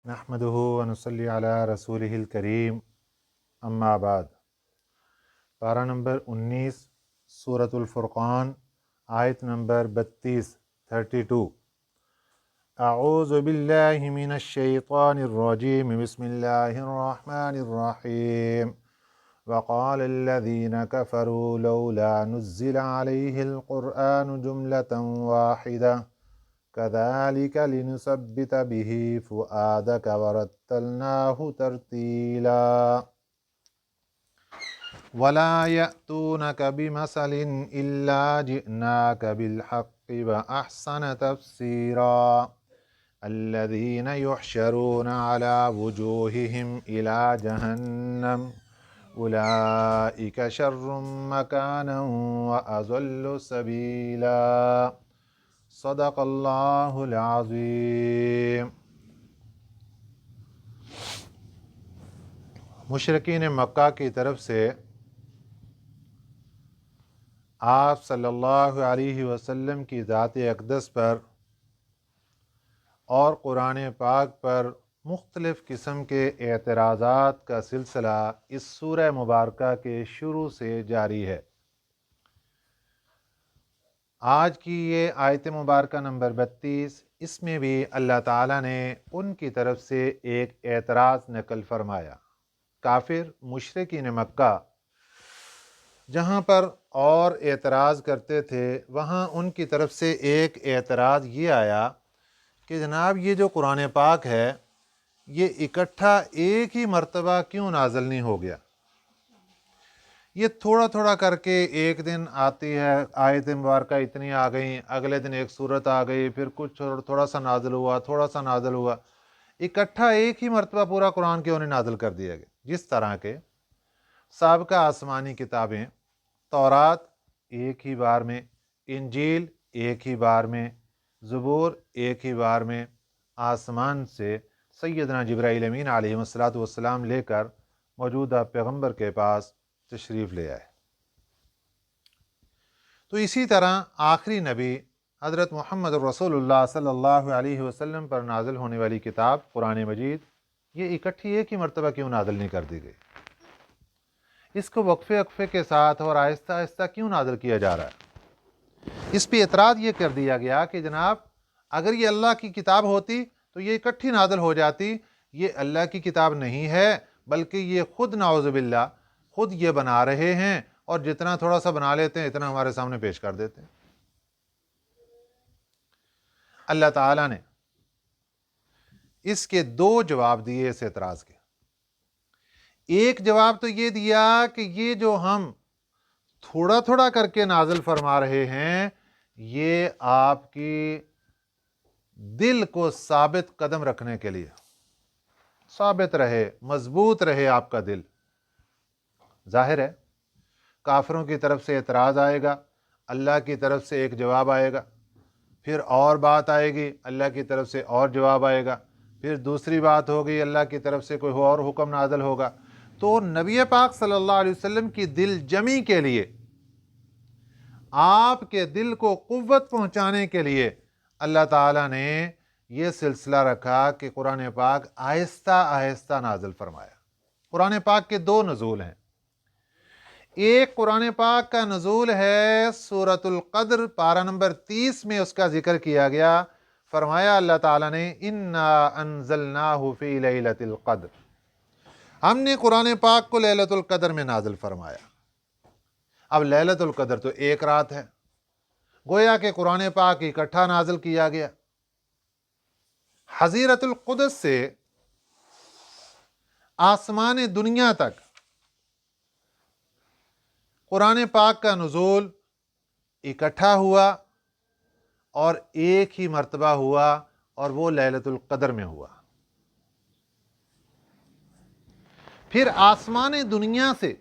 نحمدہ ونصلی علی رسولہ الکریم اما بعد۔ پارہ نمبر 19 سورۃ الفرقان، آیت نمبر 32 اعوذ باللہ من الشیطان الرجیم بسم اللہ الرحمن الرحیم وقال الذین کفروا لولا نزل علیہ القرآن جملة واحدة كذلك لنثبت به فؤادك ورتلناه ترتيلا ولا يأتونك بمثل إلا جئناك بالحق وأحسن تفسيرا الذين يحشرون على وجوههم إلى جهنم أولئك شر مكانا وأضل سبيلا صدق اللہ العظیم۔ مشرکین مکہ کی طرف سے آپ صلی اللہ علیہ وسلم کی ذات اقدس پر اور قرآن پاک پر مختلف قسم کے اعتراضات کا سلسلہ اس سورہ مبارکہ کے شروع سے جاری ہے۔ آج کی یہ آیت مبارکہ نمبر 32، اس میں بھی اللہ تعالیٰ نے ان کی طرف سے ایک اعتراض نقل فرمایا۔ کافر مشرکین مکہ جہاں پر اور اعتراض کرتے تھے، وہاں ان کی طرف سے ایک اعتراض یہ آیا کہ جناب یہ جو قرآن پاک ہے یہ اکٹھا ایک ہی مرتبہ کیوں نازل نہیں ہو گیا؟ یہ تھوڑا تھوڑا کر کے ایک دن آتی ہے، آیت مبارکہ اتنی آ گئیں، اگلے دن ایک صورت آ گئی، پھر کچھ تھوڑا سا نازل ہوا، تھوڑا سا نازل ہوا، اکٹھا ایک ہی مرتبہ پورا قرآن کیوں نہیں نازل کر دیا گیا؟ جس طرح کے سابقہ آسمانی کتابیں، تورات ایک ہی بار میں، انجیل ایک ہی بار میں، زبور ایک ہی بار میں آسمان سے سیدنا جبرائیل امین علیہ السلام لے کر موجودہ پیغمبر کے پاس تشریف لے آئے۔ تو اسی طرح آخری نبی حضرت محمد رسول اللہ صلی اللہ علیہ وسلم پر نازل ہونے والی کتاب قرآن مجید، یہ اکٹھی ایک ہی مرتبہ کیوں نازل نہیں کر دی گئی؟ اس کو وقفے وقفے کے ساتھ اور آہستہ آہستہ کیوں نازل کیا جا رہا ہے؟ اس پہ اعتراض یہ کر دیا گیا کہ جناب اگر یہ اللہ کی کتاب ہوتی تو یہ اکٹھی نازل ہو جاتی، یہ اللہ کی کتاب نہیں ہے، بلکہ یہ خود نعوذ باللہ خود یہ بنا رہے ہیں، اور جتنا تھوڑا سا بنا لیتے ہیں اتنا ہمارے سامنے پیش کر دیتے ہیں۔ اللہ تعالیٰ نے اس کے دو جواب دیے اس اعتراض کے۔ ایک جواب تو یہ دیا کہ یہ جو ہم تھوڑا تھوڑا کر کے نازل فرما رہے ہیں، یہ آپ کی دل کو ثابت قدم رکھنے کے لیے، ثابت رہے، مضبوط رہے آپ کا دل۔ ظاہر ہے کافروں کی طرف سے اعتراض آئے گا، اللہ کی طرف سے ایک جواب آئے گا، پھر اور بات آئے گی، اللہ کی طرف سے اور جواب آئے گا، پھر دوسری بات ہوگی، اللہ کی طرف سے کوئی اور حکم نازل ہوگا۔ تو نبی پاک صلی اللہ علیہ وسلم کی دل جمی کے لیے، آپ کے دل کو قوت پہنچانے کے لیے اللہ تعالیٰ نے یہ سلسلہ رکھا کہ قرآن پاک آہستہ آہستہ نازل فرمایا۔ قرآن پاک کے دو نزول ہیں۔ ایک قرآن پاک کا نزول ہے سورۃ القدر، پارہ نمبر 30 میں اس کا ذکر کیا گیا۔ فرمایا اللہ تعالیٰ نے انا انزلناہ فی لیلۃ القدر، ہم نے قرآن پاک کو لیلۃ القدر میں نازل فرمایا۔ اب لیلۃ القدر تو ایک رات ہے، گویا کہ قرآن پاک اکٹھا نازل کیا گیا۔ حضیرت القدس سے آسمان دنیا تک قرآن پاک کا نزول اکٹھا ہوا اور ایک ہی مرتبہ ہوا، اور وہ لیلۃ القدر میں ہوا۔ پھر آسمان دنیا سے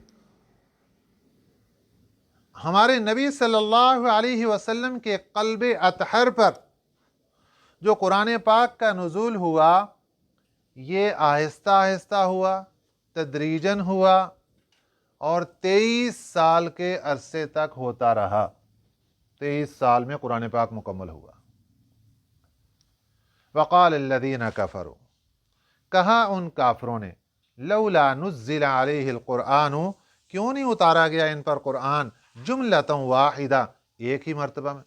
ہمارے نبی صلی اللہ علیہ وسلم کے قلب اطہر پر جو قرآن پاک کا نزول ہوا، یہ آہستہ آہستہ ہوا، تدریجاً ہوا، اور 23 سال کے عرصے تک ہوتا رہا۔ 23 سال میں قرآن پاک مکمل ہوا۔ وقال الذین کفروا، कहा उन काफरों ने, लौला नुज़्ज़िला अलैहिल कुरआन, क्यों नहीं उतारा गया इन पर कुरान जुमलतन वाहिदा, एक ही मर्तबा में।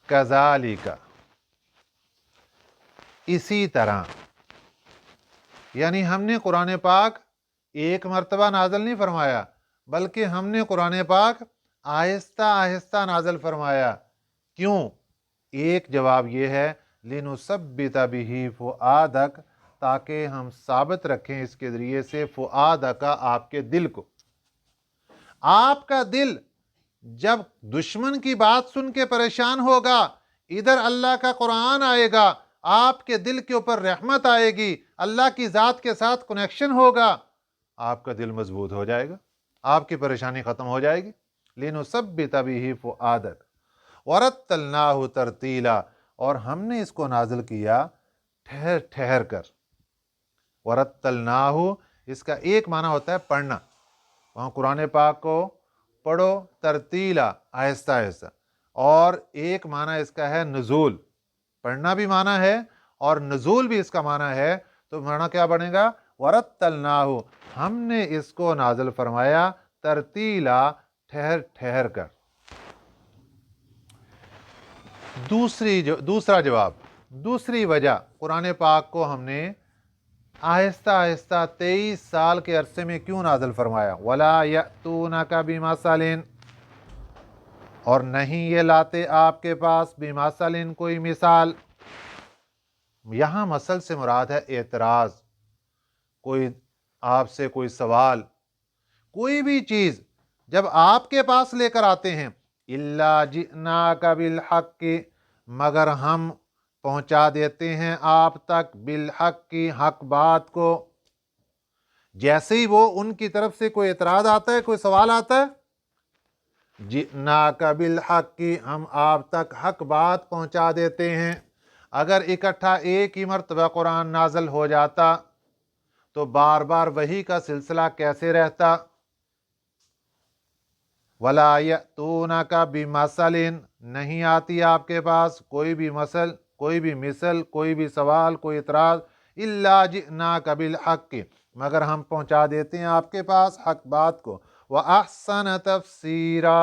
कज़ालिका, इसी तरह, यानी हमने कुरान पाक एक मर्तबा नाज़िल नहीं फरमाया, बल्कि हमने कुरान पाक आहिस्ता आहिस्ता नाज़िल फरमाया। क्यों? एक जवाब ये है, लिनुसब्बित बिही फुआदक, ताकि हम साबित रखें इसके ज़रिए से फुआदक, आपके दिल को। आपका दिल जब दुश्मन की बात सुन के परेशान होगा, इधर अल्लाह का कुरान आएगा, आपके दिल के ऊपर रहमत आएगी, अल्लाह की ज़ात के साथ कनेक्शन होगा, आपका दिल मजबूत हो जाएगा, आपकी परेशानी ख़त्म हो जाएगी। लिनुसब्बित बिही फुआदक वरत्तलनाहु तरतीला, और हमने इसको नाजिल किया ठहर ठहर कर। वरत्तलनाहु, इसका एक माना होता है पढ़ना, वहाँ कुरान पाक को पढ़ो तरतीला, आहिस्ता आहिस्ता, और एक माना इसका है नुज़ूल, पढ़ना भी माना है और नुज़ूल भी इसका माना है। तो माना क्या बनेगा? वरत्तलनाहु, हमने इसको नाज़िल फरमाया तरतीला, ठहर ठहर कर। दूसरा जवाब, दूसरी वजह कुरान पाक को हमने आहिस्ता आहिस्ता 23 साल के अरसे में क्यों नाज़िल फरमाया? वला यअतूनका बिमसलिन, और नहीं ये लाते आपके पास बिमसलिन, कोई मिसाल। यहाँ मसल से मुराद है एतराज़, कोई आपसे कोई सवाल, कोई भी चीज़ जब आपके पास लेकर आते हैं, इल्ला जिनाका बिल हक़्क़ि, मगर हम पहुंचा देते हैं आप तक बिल हक़ की, हक बात को। जैसे ही वो उनकी तरफ से कोई एतराज आता है, कोई सवाल आता है, जिनाका बिल हक़ की, हम आप तक हक बात पहुंचा देते हैं। अगर इकट्ठा एक ही मर्तबा कुरान नाज़िल हो जाता तो बार बार वही का सिलसिला कैसे रहता? वला यअतूनका बिमसलिन, नहीं आती आपके पास कोई भी मसल, कोई भी मिसल, कोई भी सवाल, कोई इतराज, इल्ला जिनाका बिल हक़्क़ि, मगर हम पहुंचा देते हैं आपके पास हक बात को। व अहसन तफसीरा,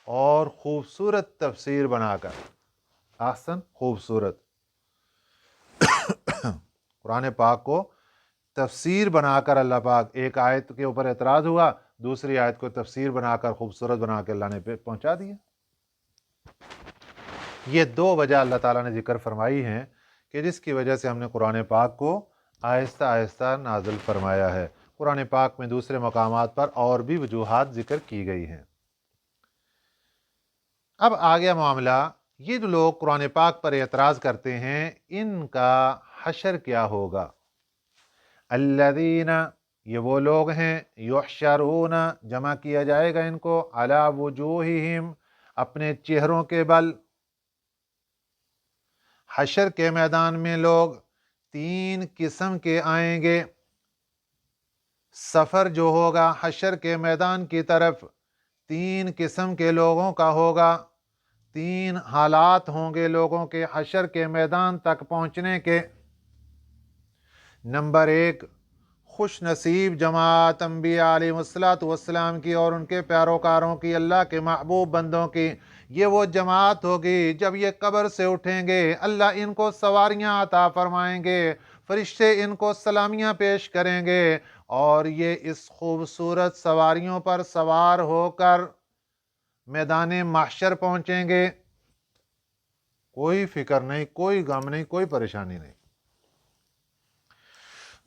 और खूबसूरत तफसीर बनाकर। अहसन, खूबसूरत। कुरान पाक को तफसीर बनाकर अल्लाह पाक, एक आयत के ऊपर एतराज़ हुआ, दूसरी आयत को तफसीर बनाकर खूबसूरत बनाकर अल्लाह ने पहुंचा दिया। ये दो वजह अल्लाह ताला ने जिक्र फरमाई हैं कि जिसकी वजह से हमने कुरान पाक को आहिस्ता आहिस्ता नाज़िल फरमाया है। कुरान पाक में दूसरे मकामात पर और भी वजूहात जिक्र की गई हैं। अब आ गया मामला, ये जो लोग कुरान पाक पर एतराज़ करते हैं, इनका हशर क्या होगा? अल्लज़ीना, ये वो लोग हैं, युहशरून, जमा किया जाएगा इनको, अला वुजूहिहिम, अपने चेहरों के बल। हशर के मैदान में लोग तीन किस्म के आएंगे। सफ़र जो होगा हशर के मैदान की तरफ, तीन किस्म के लोगों का होगा, तीन हालात होंगे लोगों के हशर के मैदान तक पहुंचने के। नंबर एक, खुश नसीब जमात अंबिया अलैहिस्सलातु वस्सलाम की और उनके प्यारोकारों की, अल्लाह के महबूब बंदों की। ये वो जमात होगी जब ये कब्र से उठेंगे, अल्लाह इनको सवारियाँ अता फरमाएंगे, फरिश्ते इनको सलामियाँ पेश करेंगे, और ये इस खूबसूरत सवारियों पर सवार होकर मैदान महशर पहुँचेंगे। कोई फिक्र नहीं, कोई गम नहीं, कोई परेशानी नहीं।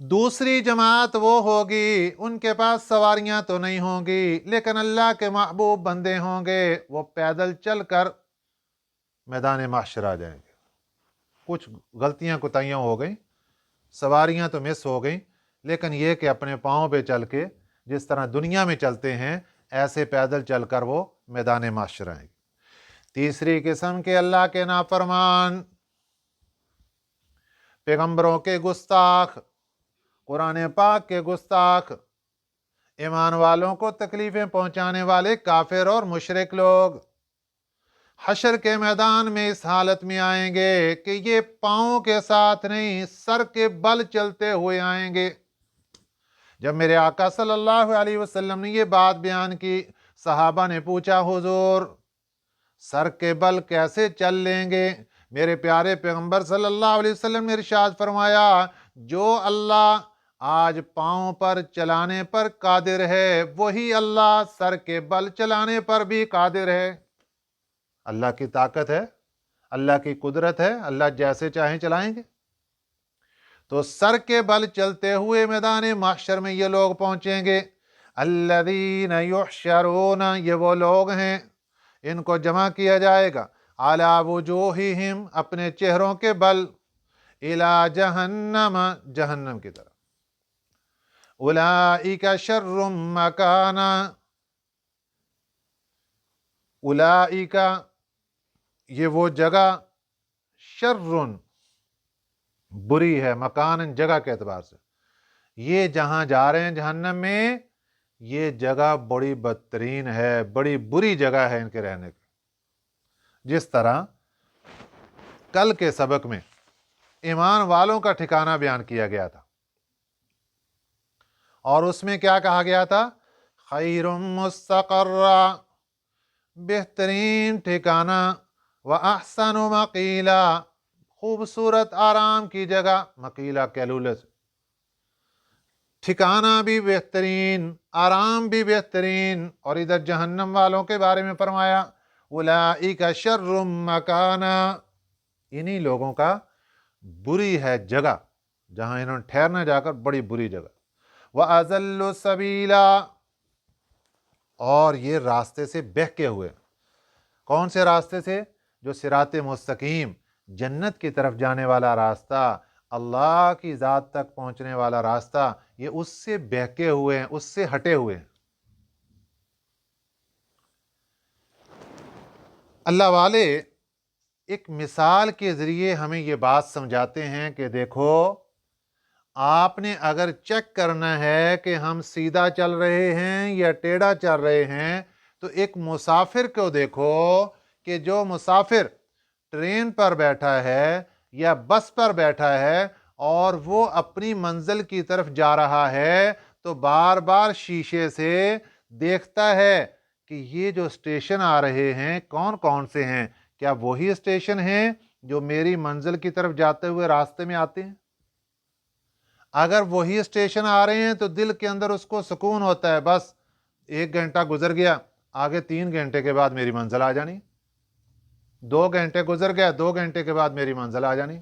दूसरी जमात वो होगी, उनके पास सवारियां तो नहीं होंगी, लेकिन अल्लाह के महबूब बंदे होंगे, वो पैदल चलकर मैदान महशर आ जाएंगे। कुछ गलतियां कोताहियां हो गई, सवारियां तो मिस हो गई, लेकिन ये कि अपने पाँव पे चल के जिस तरह दुनिया में चलते हैं, ऐसे पैदल चलकर वो मैदान महशर आएंगे। तीसरी किस्म के अल्लाह के नाफरमान, पैगंबरों के गुस्ताख, कुरान पाक के गुस्ताख, ईमान वालों को तकलीफें पहुंचाने वाले काफिर और मुशरिक लोग। हशर के मैदान में इस हालत में आएंगे कि ये पाँव के साथ नहीं, सर के बल चलते हुए आएंगे। जब मेरे आका सल्लल्लाहु अलैहि वसल्लम ने ये बात बयान की, सहाबा ने पूछा, हुजूर सर के बल कैसे चल लेंगे? मेरे प्यारे पैगंबर सल्लल्लाहु अलैहि वसल्लम ने इरशाद फरमाया, जो अल्लाह आज पाँव पर चलाने पर कादिर है, वही अल्लाह सर के बल चलाने पर भी कादिर है। अल्लाह की ताकत है, अल्लाह की कुदरत है, अल्लाह जैसे चाहें चलाएंगे। तो सर के बल चलते हुए मैदान महशर में ये लोग पहुंचेंगे। अल्लज़ीना युहशरून, ये वो लोग हैं, इनको जमा किया जाएगा, अला वुजूहिहिम, अपने चेहरों के बल, इला जहन्नम, जहन्नम की तरफ। उलाइका शर्रुम मकाना, उलाइका ये वो जगह, शर्रुन बुरी है, मकान जगह के एतबार से, ये जहां जा रहे हैं जहन्नम में, ये जगह बड़ी बदतरीन है, बड़ी बुरी जगह है इनके रहने की। जिस तरह कल के सबक में ईमान वालों का ठिकाना बयान किया गया था, और उसमें क्या कहा गया था? खैरुम मुस्तक़र्रा, बेहतरीन ठिकाना, व अहसनु मकीला, खूबसूरत आराम की जगह, मकीला कैलूले से, ठिकाना भी बेहतरीन, आराम भी बेहतरीन। और इधर जहन्नम वालों के बारे में फरमाया, उलाइका शर्रुम मकाना, इन्हीं लोगों का बुरी है जगह, जहां इन्होंने ठहरना जाकर, बड़ी बुरी जगह। व अज़ल्लु सबीला, और ये रास्ते से बहके हुए। कौन से रास्ते से? जो सिराते मुस्तकीम, जन्नत की तरफ जाने वाला रास्ता, अल्लाह की ज़ात तक पहुंचने वाला रास्ता, ये उससे बहके हुए हैं, उससे हटे हुए हैं। अल्लाह वाले एक मिसाल के ज़रिए हमें ये बात समझाते हैं कि देखो, आपने अगर चेक करना है कि हम सीधा चल रहे हैं या टेढ़ा चल रहे हैं, तो एक मुसाफिर को देखो कि जो मुसाफिर ट्रेन पर बैठा है या बस पर बैठा है और वो अपनी मंजिल की तरफ जा रहा है, तो बार बार शीशे से देखता है कि ये जो स्टेशन आ रहे हैं कौन कौन से हैं, क्या वही स्टेशन हैं जो मेरी मंजिल की तरफ जाते हुए रास्ते में आते हैं? अगर वही स्टेशन आ रहे हैं तो दिल के अंदर उसको सुकून होता है, बस 1 घंटा गुजर गया, आगे 3 घंटे के बाद मेरी मंजिल आ जानी, 2 घंटे गुजर गया, 2 घंटे के बाद मेरी मंजिल आ जानी।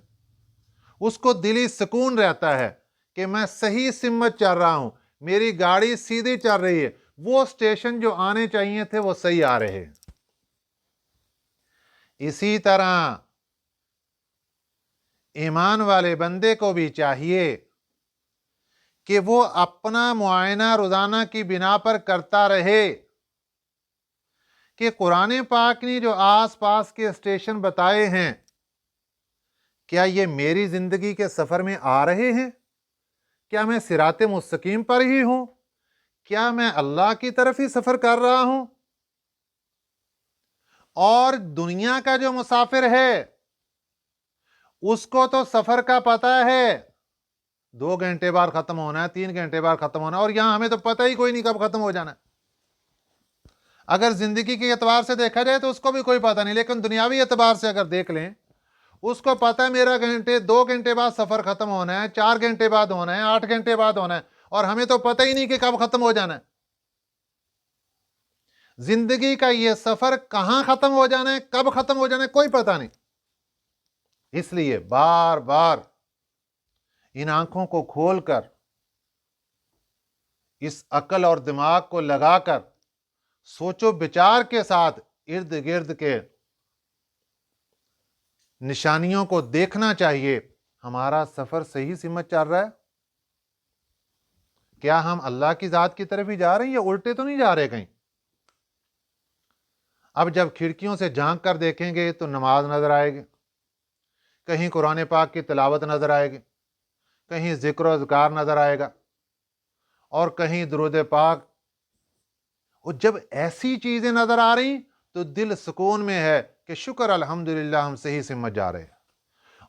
उसको दिली सुकून रहता है कि मैं सही सिमत चल रहा हूं, मेरी गाड़ी सीधी चल रही है, वो स्टेशन जो आने चाहिए थे वो सही आ रहे हैं। इसी तरह ईमान वाले बंदे को भी चाहिए कि वो अपना मुआयना रोजाना की बिना पर करता रहे कि कुरान पाक ने जो आस पास के स्टेशन बताए हैं, क्या ये मेरी जिंदगी के सफर में आ रहे हैं? क्या मैं सिराते मुस्तकीम पर ही हूं? क्या मैं अल्लाह की तरफ ही सफर कर रहा हूं? और दुनिया का जो मुसाफिर है उसको तो सफर का पता है, 2 घंटे बाद खत्म होना है, 3 घंटे बाद खत्म होना है, और यहां हमें तो पता ही कोई नहीं कब खत्म हो जाना है। अगर जिंदगी के एतबार से देखा जाए तो उसको भी कोई पता नहीं, लेकिन दुनियावी एतबार से अगर देख लें, उसको पता है मेरा 2 घंटे बाद सफर खत्म होना है, 4 घंटे बाद होना है, 8 घंटे बाद होना है, और हमें तो पता ही नहीं कि कब खत्म हो जाना है। जिंदगी का ये सफर कहां खत्म हो जाना है, कब खत्म हो जाना है, कोई पता नहीं। इसलिए बार बार इन आंखों को खोलकर, इस अकल और दिमाग को लगाकर, सोचो विचार के साथ इर्द गिर्द के निशानियों को देखना चाहिए। हमारा सफर सही सिमत चल रहा है? क्या हम अल्लाह की जात की तरफ ही जा रहे हैं या उल्टे तो नहीं जा रहे कहीं? अब जब खिड़कियों से झांक कर देखेंगे तो नमाज नजर आएगी, कहीं कुरान पाक की तिलावत नजर आएगी, कहीं जिक्र और अज़कार नजर आएगा, और कहीं दुरूद पाक। और जब ऐसी चीजें नजर आ रही तो दिल सुकून में है کہ शुक्र अल्हम्दुलिल्लाह हम सही सिमत जा रहे हैं।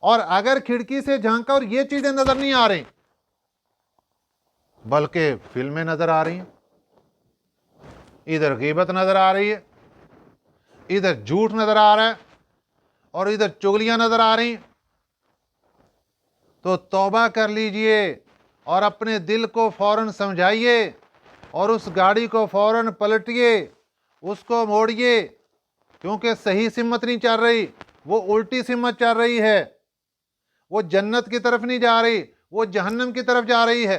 और अगर खिड़की से झांका और ये चीजें नजर नहीं आ रही बल्कि फिल्में नजर आ रही हैं, इधर गीबत नजर आ रही है, इधर झूठ नजर आ रहा है और इधर चुगलियां नजर आ रही, तो तौबा कर लीजिए और अपने दिल को फौरन समझाइए और उस गाड़ी को फौरन पलटिए, उसको मोड़िए, क्योंकि सही सिमत नहीं चल रही, वो उल्टी सिमत चल रही है। वो जन्नत की तरफ नहीं जा रही, वो जहन्नम की तरफ जा रही है।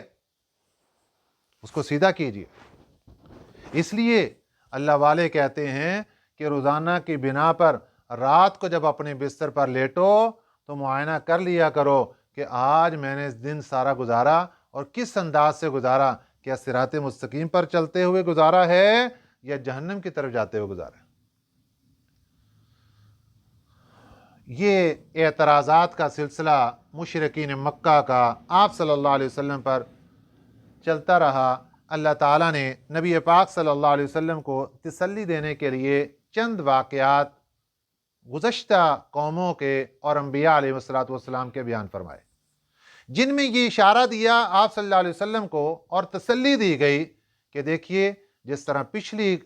उसको सीधा कीजिए। इसलिए अल्लाह वाले कहते हैं कि रोजाना की बिना पर रात को जब अपने बिस्तर पर लेटो तो मुआयना कर लिया करो कि आज मैंने इस दिन सारा गुजारा और किस अंदाज से गुजारा, क्या सिराते मुस्तकीम पर चलते हुए गुजारा है या जहन्नम की तरफ जाते हुए गुजारा है। ये एतराज़ात का सिलसिला मुशरिकीन मक्का का आप सल्लल्लाहु अलैहि वसल्लम पर चलता रहा। अल्लाह ताला ने नबी पाक सल्लल्लाहु अलैहि वसल्लम को तसल्ली देने के लिए चंद वाक़यात गुज़श्ता कौमों के और अम्बिया अलैहिस्सलातु वस्सलाम के बयान फरमाए, जिनमें ये इशारा दिया आप सल्लल्लाहु अलैहि वसल्लम को और तसल्ली दी गई कि देखिए जिस तरह पिछली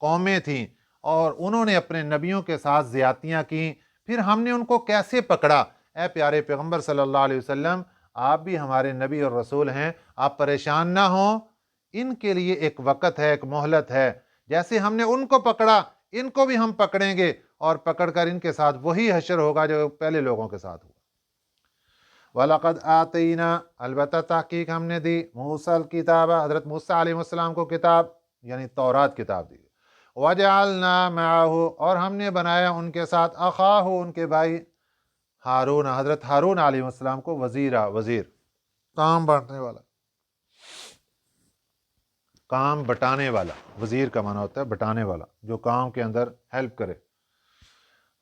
कौमें थीं और उन्होंने अपने नबियों के साथ ज़्यादतियाँ की, फिर हमने उनको कैसे पकड़ा। ए प्यारे पैगम्बर सल्लल्लाहु अलैहि वसल्लम, आप भी हमारे नबी और रसूल हैं, आप परेशान ना हों, इनके लिए एक वक़्त है, एक मोहलत है। जैसे हमने उनको पकड़ा इनको भी हम पकड़ेंगे और पकड़कर इनके साथ वही हशर होगा जो पहले लोगों के साथ हुआ। वलक़द आतईना, अलबत्ता तहकीक हमने दी, मूसल किताब, हज़रत मूसा अलैहिस्सलाम को किताब यानी तौरात किताब दी। वजअलना मअहू, और हमने बनाया उनके साथ, अखाहू, उनके भाई, हारून, हज़रत हारून अलैहिस्सलाम को वज़ीरा, वज़ीर, काम बांटने वाला, काम बटाने वाला। वज़ीर का माना होता है बटाने वाला, जो काम के अंदर हेल्प करे।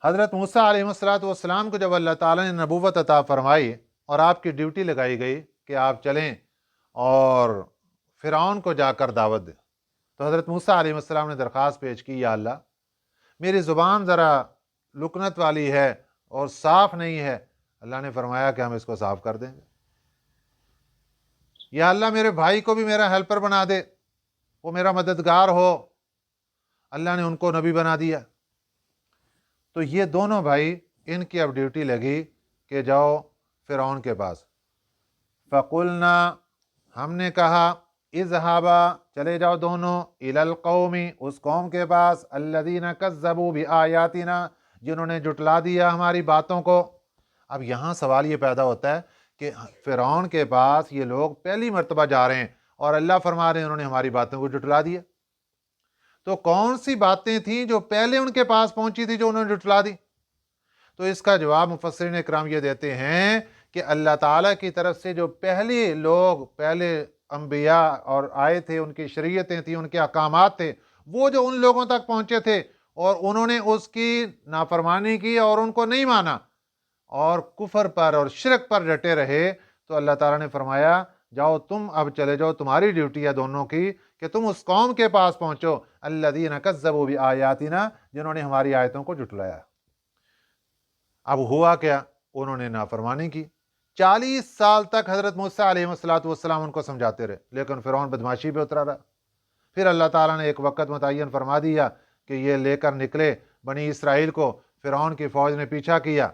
हज़रत मूसा अलैहिस्सलाम को जब अल्लाह ताला ने नबूवत अता फरमाई और आपकी ड्यूटी लगाई गई कि आप चलें और फ़िरौन को जाकर दावत दें, तो हज़रत मूसा अलैहिस्सलाम ने दरख्वास्त पेश की, या अल्लाह मेरी ज़ुबान ज़रा लुकनत वाली है और साफ़ नहीं है। अल्लाह ने फरमाया कि हम इसको साफ़ कर देंगे। या अल्लाह मेरे भाई को भी मेरा हेल्पर बना दे, वो मेरा मददगार हो। अल्लाह ने उनको नबी बना दिया। तो ये दोनों भाई, इनकी अब ड्यूटी लगी कि जाओ फ़िरौन के पास। फ़कुलना, हमने कहा, इज़हाबा, चले जाओ दोनों, इलल कौमी, उस कौम के पास, अल्लज़ीना कज़्ज़बू बिआयातिना, जिन्होंने जुटला दिया हमारी बातों को। अब यहाँ सवाल ये पैदा होता है कि फ़िरौन के पास ये लोग पहली मर्तबा जा रहे हैं और अल्लाह फरमा रहे हैं उन्होंने हमारी बातों को जुटला दिया। तो कौन सी बातें थीं जो पहले उनके पास पहुंची थी जो उन्होंने जुटला दी? तो इसका जवाब मुफस्सिरीन इकराम ये देते हैं कि अल्लाह ताला की तरफ से जो पहले लोग, पहले अंबिया और आए थे, उनकी शरीयतें थी, उनके अहकामात थे, वो जो उन लोगों तक पहुंचे थे और उन्होंने उसकी नाफरमानी की और उनको नहीं माना और कुफर पर और शिरक पर डटे रहे, तो अल्लाह ताला ने फरमाया जाओ तुम अब चले जाओ, तुम्हारी ड्यूटी है दोनों की कि तुम उस कौम के पास पहुंचो, अल्लज़ीना कज़्ज़बू बिआयातिना, जिन्होंने हमारी आयतों को जुटलाया। अब हुआ क्या, उन्होंने नाफरमानी की। 40 साल तक हज़रत मूसा अलैहिस्सलाम उनको समझाते रहे, लेकिन फ़िरौन बदमाशी पे उतरा रहा। फिर अल्लाह ताला ने एक वक़्त मुतय्यन फरमा दिया कि ये लेकर निकले बनी इसराइल को, फ़िरौन की फ़ौज ने पीछा किया,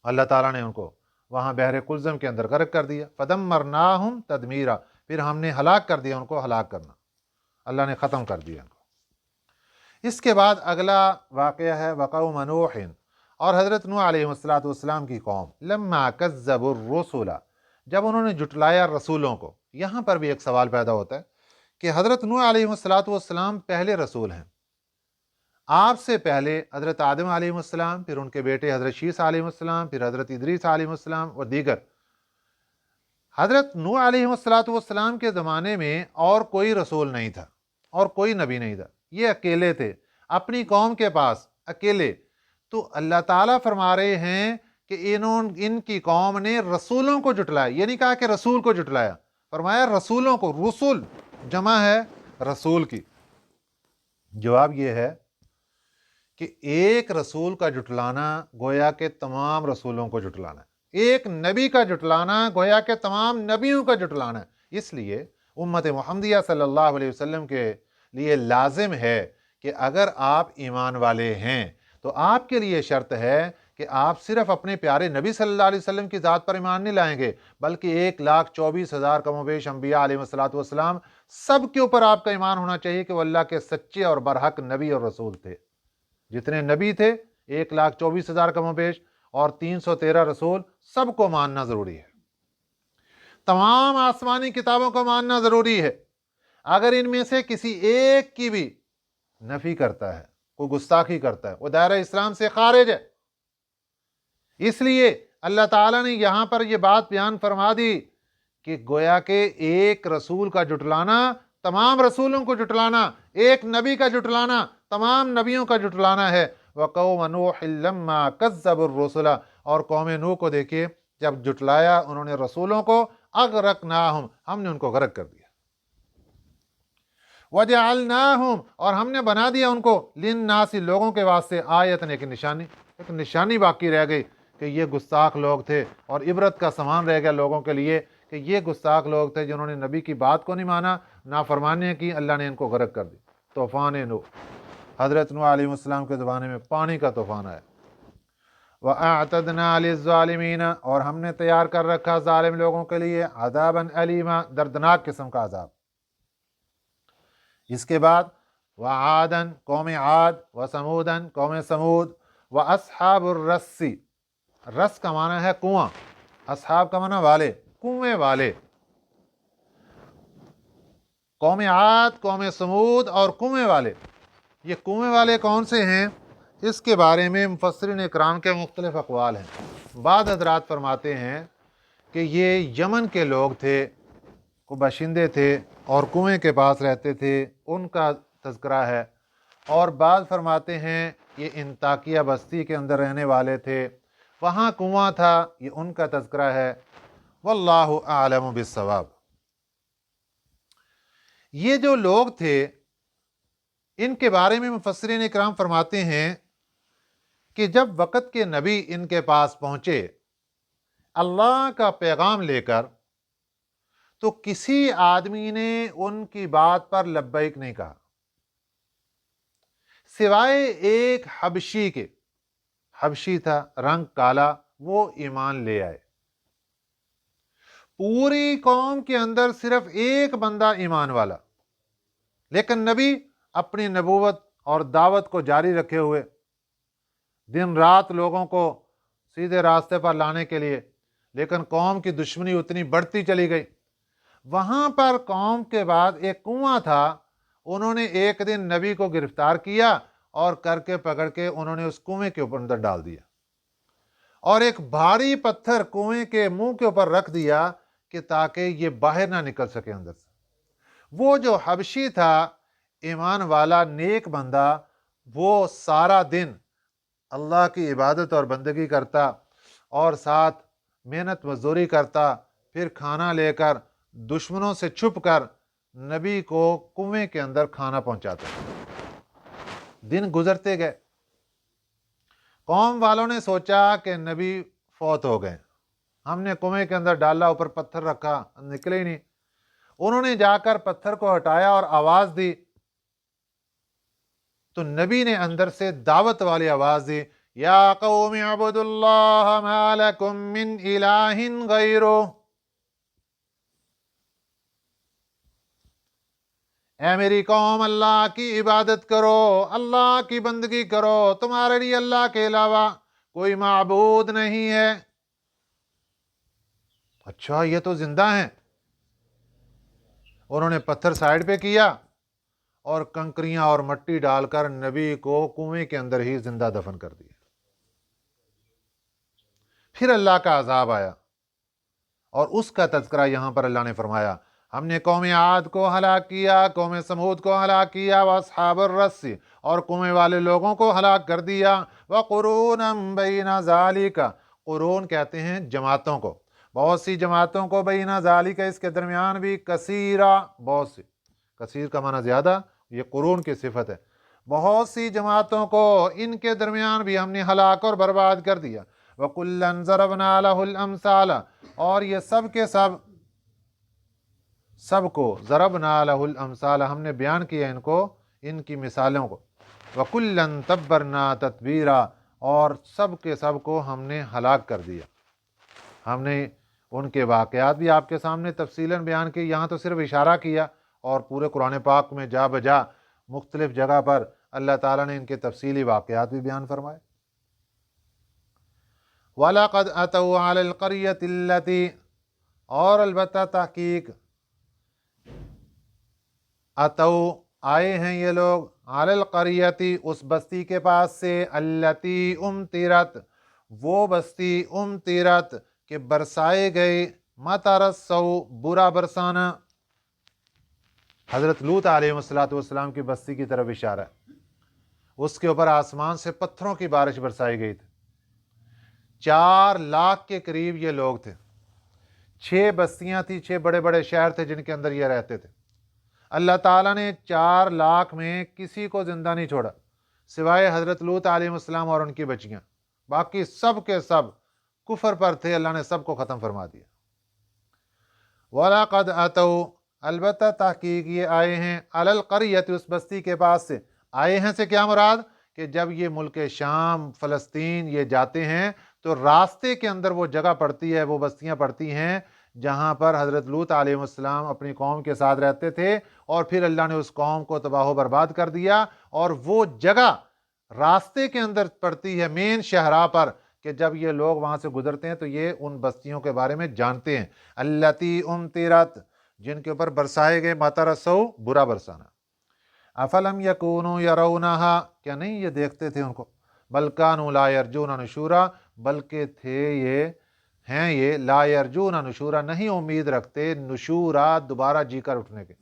अल्लाह ताला ने उनको वहाँ बहरे कुल्ज़म के अंदर गर्क कर दिया। फदम्मरनाहुम तदमीरा, फिर हमने हलाक कर दिया उनको, हलाक करना, अल्लाह ने ख़त्म कर दिया उनको। इसके बाद अगला वाक़या है वक़ौम नूह, और हज़रत नूह अलैहिस्सलाम की कौम, लम्मा कज़्ज़बुर रुसुला, जब उन्होंने जुटलाया रसूलों को। यहाँ पर भी एक सवाल पैदा होता है कि हज़रत नूह अलैहिस्सलाम पहले रसूल हैं। आपसे पहले हज़रत आदम अलैहिस्सलाम, फिर उनके बेटे हज़रत शीस अलैहिस्सलाम, फिर हज़रत इदरीस अलैहिस्सलाम और दीगर। हज़रत नूह अलैहिस्सलाम के ज़माने में और कोई रसूल नहीं था और कोई नबी नहीं था, ये अकेले थे अपनी कौम के पास, अकेले। तो अल्लाह ताला फरमा रहे हैं कि इनकी कौम ने रसूलों को जुटलाया। ये नहीं कहा कि रसूल को जुटलाया, फरमाया रसूलों को। रसूल जमा है रसूल की। जवाब ये है کہ ایک رسول کا جھٹلانا گویا کہ تمام رسولوں کو جھٹلانا ہے، ایک نبی کا جھٹلانا گویا کہ تمام نبیوں کا جھٹلانا ہے۔ اس لیے امت محمدیہ صلی اللہ علیہ وسلم کے لیے لازم ہے کہ اگر آپ ایمان والے ہیں تو آپ کے لیے شرط ہے کہ آپ صرف اپنے پیارے نبی صلی اللہ علیہ وسلم کی ذات پر ایمان نہیں لائیں گے، بلکہ 1,24,000 کم و بیش انبیاء علیہ السلام سب کے اوپر آپ کا ایمان ہونا چاہیے کہ وہ اللہ کے سچے اور برحق نبی اور رسول تھے۔ جتنے نبی تھے 1,24,000 کم و بیش اور 313 رسول، سب کو ماننا ضروری ہے۔ تمام آسمانی کتابوں کو ماننا ضروری ہے۔ اگر ان میں سے کسی ایک کی بھی نفی کرتا ہے، کوئی گستاخی کرتا ہے، وہ دائرہ اسلام سے خارج ہے۔ اس لیے اللہ تعالیٰ نے یہاں پر یہ بات بیان فرما دی کہ گویا کہ ایک رسول کا جھٹلانا تمام رسولوں کو جھٹلانا، ایک نبی کا جھٹلانا تمام نبیوں کا جھٹلانا ہے۔ وَقَوْمَ نُوحٍ لَمَّا كَذَّبُوا الرُّسُلَ، اور قوم نوح کو دیکھیے جب جھٹلایا انہوں نے رسولوں کو، اغرقناہم، ہم نے ان کو غرق کر دیا۔ وَجَعَلْنَاهُمْ، اور ہم نے بنا دیا ان کو، لِلنَّاسِ، لوگوں کے واسطے، آیتاً، ایک نشانی باقی رہ گئی کہ یہ گستاخ لوگ تھے، اور عبرت کا سامان رہ گیا لوگوں کے لیے کہ یہ گستاخ لوگ تھے جنہوں نے نبی کی بات کو نہیں مانا، نافرمانیاں کی، اللہ نے ان کو غرق کر دی۔ طوفان نوح، حضرت نوح علیہ السلام کے زمانے میں پانی کا طوفان آیا۔ وَأَعْتَدْنَا لِلظَّالِمِينَ، اور ہم نے تیار کر رکھا ظالم لوگوں کے لیے عذاباً علیما، دردناک قسم کا عذاب۔ اس کے بعد وعاداً، قوم عاد، وثموداً، قوم سمود، واصحاب الرس، رس کا معنی ہے کنواں، اصحاب کا معنی والے، کنویں والے۔ قوم عاد، قوم سمود اور کنویں والے، یہ کنویں والے کون سے ہیں؟ اس کے بارے میں مفسرین اکرام کے مختلف اقوال ہیں۔ بعض حضرات فرماتے ہیں کہ یہ یمن کے لوگ تھے، کو باشندے تھے اور کنویں کے پاس رہتے تھے، ان کا تذکرہ ہے۔ اور بعض فرماتے ہیں یہ انطاکیہ بستی کے اندر رہنے والے تھے، وہاں کنواں تھا، یہ ان کا تذکرہ ہے۔ واللہ اعلم بالصواب۔ یہ جو لوگ تھے ان کے بارے میں مفسرین اکرام فرماتے ہیں کہ جب وقت کے نبی ان کے پاس پہنچے اللہ کا پیغام لے کر، تو کسی آدمی نے ان کی بات پر لبیک نہیں کہا سوائے ایک حبشی کے۔ حبشی تھا، رنگ کالا، وہ ایمان لے آئے۔ پوری قوم کے اندر صرف ایک بندہ ایمان والا، لیکن نبی اپنی نبوت اور دعوت کو جاری رکھے ہوئے دن رات لوگوں کو سیدھے راستے پر لانے کے لیے، لیکن قوم کی دشمنی اتنی بڑھتی چلی گئی۔ وہاں پر قوم کے بعد ایک کنواں تھا، انہوں نے ایک دن نبی کو گرفتار کیا اور کر کے پکڑ کے انہوں نے اس کنویں کے اوپر اندر ڈال دیا، اور ایک بھاری پتھر کنویں کے منہ کے اوپر رکھ دیا کہ تاکہ یہ باہر نہ نکل سکے اندر سے۔ وہ جو حبشی تھا، ایمان والا نیک بندہ، وہ سارا دن اللہ کی عبادت اور بندگی کرتا اور ساتھ محنت مزدوری کرتا، پھر کھانا لے کر دشمنوں سے چھپ کر نبی کو کنویں کے اندر کھانا پہنچاتا۔ دن گزرتے گئے، قوم والوں نے سوچا کہ نبی فوت ہو گئے، ہم نے کنویں کے اندر ڈالا، اوپر پتھر رکھا، نکلے ہی نہیں۔ انہوں نے جا کر پتھر کو ہٹایا اور آواز دی، تو نبی نے اندر سے دعوت والی آواز دی، یا قوم اعبدوا اللہ ما لکم من الہ غیرہ، اے میری قوم، اللہ کی عبادت کرو، اللہ کی بندگی کرو، تمہارے لیے اللہ کے علاوہ کوئی معبود نہیں ہے۔ اچھا، یہ تو زندہ ہیں۔ انہوں نے پتھر سائیڈ پہ کیا اور کنکریاں اور مٹی ڈال کر نبی کو کنویں کے اندر ہی زندہ دفن کر دیا۔ پھر اللہ کا عذاب آیا، اور اس کا تذکرہ یہاں پر اللہ نے فرمایا، ہم نے قوم عاد کو ہلاک کیا، قوم سمود کو ہلاک کیا، واصحاب الرس، اور کنویں والے لوگوں کو ہلاک کر دیا، وقرونا بین ذالک، قرون کہتے ہیں جماعتوں کو، بہت سی جماعتوں کو، بین ذالک، اس کے درمیان بھی، کثیرہ، بہت سی، کثیر کا معنی زیادہ، یہ قرون کی صفت ہے، बहुत सी जमातों को इनके दरमियान भी हमने हलाक और बर्बाद कर दिया। वकुल्लन ज़रबना लहुल अमसाल, और ये सब के सब सबको ज़रबना लहुल अमसाल, हमने बयान किया इनको इनकी मिसालों को। वकुल्लन तब्बरना तत्बीरा, और सब के सब को हमने हलाक कर दिया। हमने उनके वाक़यात भी आपके सामने तफसीलन बयान किए, यहाँ तो सिर्फ इशारा किया, और पूरे कुरान पाक में जा बजा मुख्तलिफ जगह पर अल्लाह ताला ने इनके तफसीली वाक़यात भी बयान फरमाए। वलक़द अतौ अलल क़रियतिल्लती, और अलबत्ता तहकीक अतौ आए हैं ये लोग, अलल क़रियति उस बस्ती के पास से, अल्लती उमतिरत वो बस्ती, उमतिरत के बरसाए गए, मतरसौ बुरा बरसाना। हज़रत लूत अलैहिस्सलाम की बस्ती की तरफ इशारा है। उसके ऊपर आसमान से पत्थरों की बारिश बरसाई गई थी। 4 लाख के करीब ये लोग थे। 6 बस्तियां थी, 6 बड़े बड़े शहर थे जिनके अंदर ये रहते थे। अल्लाह ताला ने 4 लाख में किसी को जिंदा नहीं छोड़ा सिवाय हज़रत लूत अलैहिस्सलाम और उनकी बच्चियां। बाकी सब के सब कुफर पर थे, अल्लाह ने सबको ख़त्म फरमा दिया। वलक़द अतौ अलबत्ता तहकीक ये आए हैं, अलल क़रियत उस बस्ती के पास से। आए हैं से क्या मुराद कि जब ये मुल्क शाम फ़लस्तीन ये जाते हैं तो रास्ते के अंदर वो जगह पड़ती है, वो बस्तियां पड़ती हैं जहाँ पर हज़रत लूत अलैहिस्सलाम अपनी कौम के साथ रहते थे, और फिर अल्लाह ने उस कौम को तबाह बर्बाद कर दिया। और वो जगह रास्ते के अंदर पड़ती है मेन शहरा पर, कि जब ये लोग वहाँ से गुजरते हैं तो ये उन बस्तियों के बारे में जानते हैं। अल्लती उमतिरत जिनके ऊपर बरसाए गए, मतरसौ बुरा बरसाना। अफलम यकूनु यरौनहा क्या नहीं ये देखते थे उनको, बल्कानु ला यरजूना नुशूरा बल्कि थे ये हैं ये ला यरजूना नुशूरा नहीं उम्मीद रखते नुशूरा दोबारा जीकर उठने के।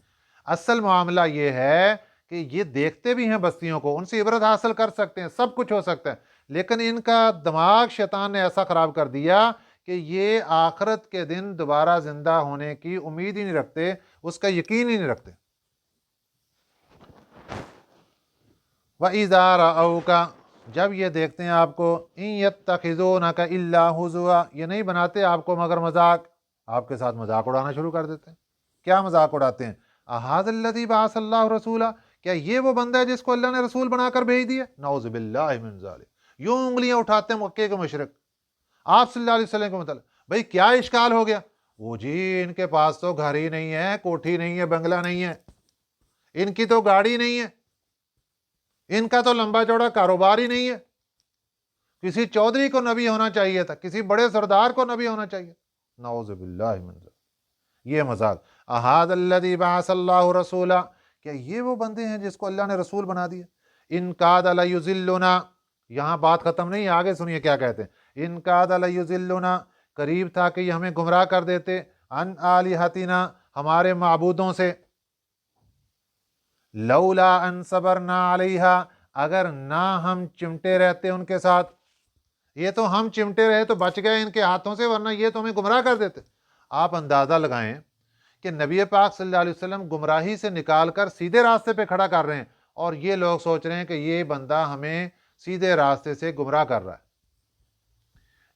असल मामला ये है कि ये देखते भी हैं बस्तियों को, उनसे इबरत हासिल कर सकते हैं, सब कुछ हो सकता है, लेकिन इनका दिमाग शैतान ने ऐसा ख़राब कर दिया कि ये आखिरत के दिन दोबारा ज़िंदा होने की उम्मीद ही नहीं रखते, उसका यकीन ही नहीं रखते। वइज़ा रअौका जब ये देखते हैं आपको, इन यत्तखिज़ूनका इल्ला हुज़ुआ ये नहीं बनाते आपको मगर मजाक, आपके साथ मजाक उड़ाना शुरू कर देते हैं। क्या मजाक उड़ाते हैं? अहाज़ल्लज़ी बअसल्लाहु रसूला क्या ये वो बंदा है जिसको अल्लाह ने रसूल बनाकर भेज दिया? नऊज़ु बिल्लाहि मिन ज़ालिक। यूं उंगलियां उठाते हैं मक्के के मुशरिक आप सल्लल्लाहु अलैहि वसल्लम के मतलब। भाई क्या इश्काल हो गया? वो जी इनके पास तो घर ही नहीं है, कोठी नहीं है, बंगला नहीं है, इनकी तो गाड़ी नहीं है, इनका तो लंबा चौड़ा कारोबार ही नहीं है। किसी चौधरी को नबी होना चाहिए था, किसी बड़े सरदार को नबी होना चाहिए। नऊज़ु बिल्लाहि मिन ज़ालिक। ये मजाक। अहाज़ल्लज़ी बअसल्लाहु रसूला क्या ये वो बंदे हैं जिसको अल्लाह ने रसूल बना दिया? इन काद लयुज़िल्लुना यहाँ बात खत्म नहीं, आगे सुनिए क्या कहते हैं। इन काद लयुज़िल्लुना करीब था कि ये हमें गुमराह कर देते, अन आलिहतिना हमारे माबूदों से, लौला अन सबरना अलैहा अगर ना हम चिमटे रहते उनके साथ। ये तो हम चिमटे रहे तो बच गए इनके हाथों से, वरना ये तो हमें गुमराह कर देते। आप अंदाज़ा लगाएं कि नबी पाक सल्लल्लाहु अलैहि वसल्लम गुमराही से निकाल कर सीधे रास्ते पे खड़ा कर रहे हैं, और ये लोग सोच रहे हैं कि ये बंदा हमें सीधे रास्ते से गुमराह कर रहा है।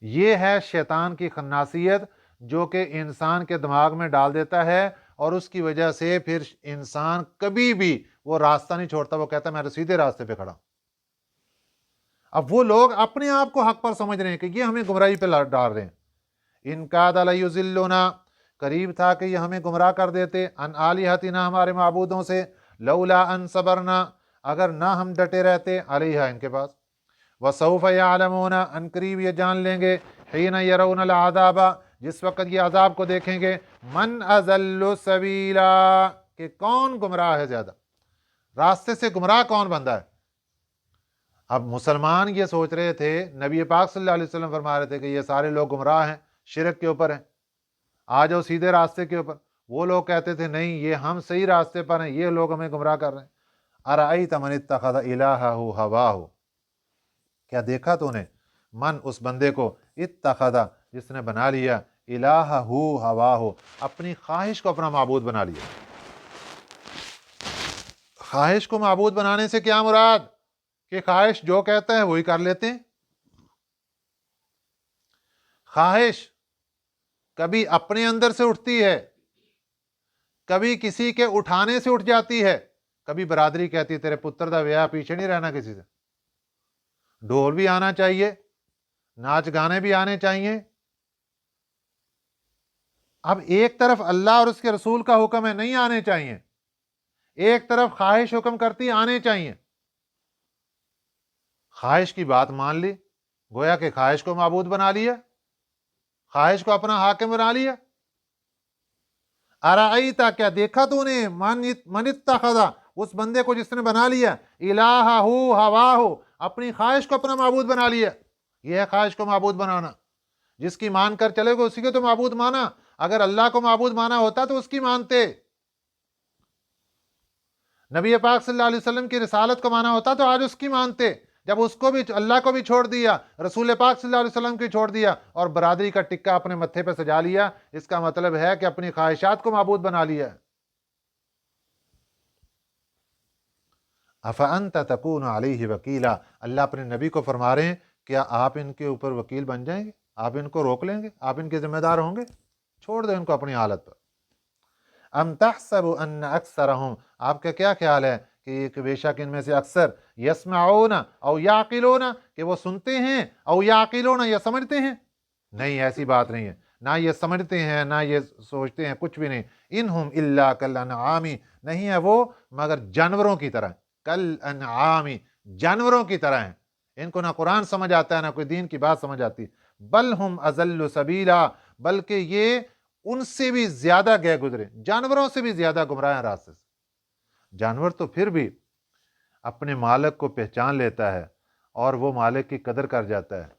ये है शैतान की खन्नासियत जो कि इंसान के दिमाग में डाल देता है, और उसकी वजह से फिर इंसान कभी भी वो रास्ता नहीं छोड़ता, वो कहता है मैं तो सीधे रास्ते पे खड़ा। अब वो लोग अपने आप को हक पर समझ रहे हैं कि ये हमें गुमराही पे डाल रहे हैं। इनका दलयुजिल्लुना करीब था कि ये हमें गुमराह कर देते, अन आलिहतिना हमारे माबूदों से, लौला अन सबरना अगर ना हम डटे रहते, अलैहा इनके पास, वसौफ यअलमूना अन करीब ये जान लेंगे, हीना यरौनल अज़ाबा जिस वक्त ये अजाब को देखेंगे, मन अज़ल्लु सबीला कि कौन गुमराह है ज्यादा, रास्ते से गुमराह कौन बंदा है। अब मुसलमान ये सोच रहे थे, नबी पाक सल्लल्लाहु अलैहि वसल्लम फरमा रहे थे कि ये सारे लोग गुमराह हैं, शिरक के ऊपर हैं, आ जाओ सीधे रास्ते के ऊपर। वो लोग कहते थे नहीं ये हम सही रास्ते पर हैं, ये लोग हमें गुमराह कर रहे हैं। अरअयत मन इत्तखज़ इलाहहु हवाहु क्या देखा तूने, मन उस बंदे को, इत्तखज़ जिसने बना लिया, इलाहहु हवाहु अपनी ख्वाहिश को अपना माबूद बना लिया। ख्वाहिश को माबूद बनाने से क्या मुराद कि ख्वाहिश जो कहता है वही कर लेते हैं। ख्वाहिश कभी अपने अंदर से उठती है, कभी किसी के उठाने से उठ जाती है। कभी बरादरी कहती है तेरे पुत्र दा व्याह, पीछे नहीं रहना किसी से, ढोल भी आना चाहिए, नाच गाने भी आने चाहिए। अब एक तरफ अल्लाह और उसके रसूल का हुक्म है नहीं आने चाहिए, एक तरफ ख्वाहिश हुक्म करती आने चाहिए। ख्वाहिश की बात मान ली, गोया कि ख्वाहिश को माबूद बना लिया, ख्वाहिश को अपना हाकिम बना लिया। अराईता, क्या देखा तूने, मन इत्तखज़ा, उस बंदे को जिसने बना लिया, इलाहहु हवाहु, अपनी ख्वाहिश को अपना माबूद बना लिया। यह है ख्वाहिश को माबूद बनाना। जिसकी मान कर चले गए उसी को तो माबूद माना। अगर अल्लाह को माबूद माना होता तो उसकी मानते। नबी पाक सल्लल्लाहु अलैहि वसल्लम की रिसालत को माना होता तो आज उसकी मानते। जब उसको भी, अल्लाह को भी छोड़ दिया, रसूल पाक सल्लल्लाहु अलैहि वसल्लम को छोड़ दिया और बरादरी का टिक्का अपने मत्थे पे सजा लिया, इसका मतलब है कि अपनी ख्वाहिशात को माबूद बना लिया। अफ़अन्त तकूनु अलैहि वकीला, अल्लाह अपने नबी को फरमा रहे हैं क्या आप इनके ऊपर वकील बन जाएंगे, आप इनको रोक लेंगे, आप इनके जिम्मेदार होंगे? छोड़ दो इनको अपनी हालत पर। अम तहसबु अन्न अक्सरहुम, आपका क्या ख्याल है कि बेशक इनमें से अक्सर, यस्मऊना औ याकिलूना, कि वो सुनते हैं, औ याकिलूना, या समझते हैं? नहीं, ऐसी बात नहीं है, ना ये समझते हैं ना ये सोचते हैं, कुछ भी नहीं। इनहुम इल्ला कल अनआमी, नहीं है वो मगर जानवरों की तरह। कल अनआमी, जानवरों की तरह हैं। इनको ना कुरान समझ आता है ना कोई दीन की बात समझ आती। बल हुम अज़ल्लु सबीला, बल्कि ये उनसे भी ज्यादा गए गुजरे, जानवरों से भी ज्यादा गुमराह हैं रास्ते से। जानवर तो फिर भी अपने मालिक को पहचान लेता है और वो मालिक की कदर कर जाता है।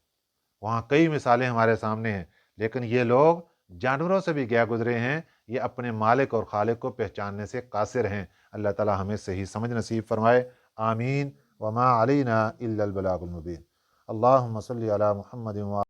वहाँ कई मिसालें हमारे सामने हैं, लेकिन ये लोग जानवरों से भी गया गुजरे हैं, ये अपने मालिक और खालिक को पहचानने से कासिर हैं। अल्लाह ताला हमें सही समझ नसीब फरमाए। आमीन। वमा अलैना इल्लल बलागुल मुबीन। अल्लाहुम्मा सल्लि अला मुहम्मद।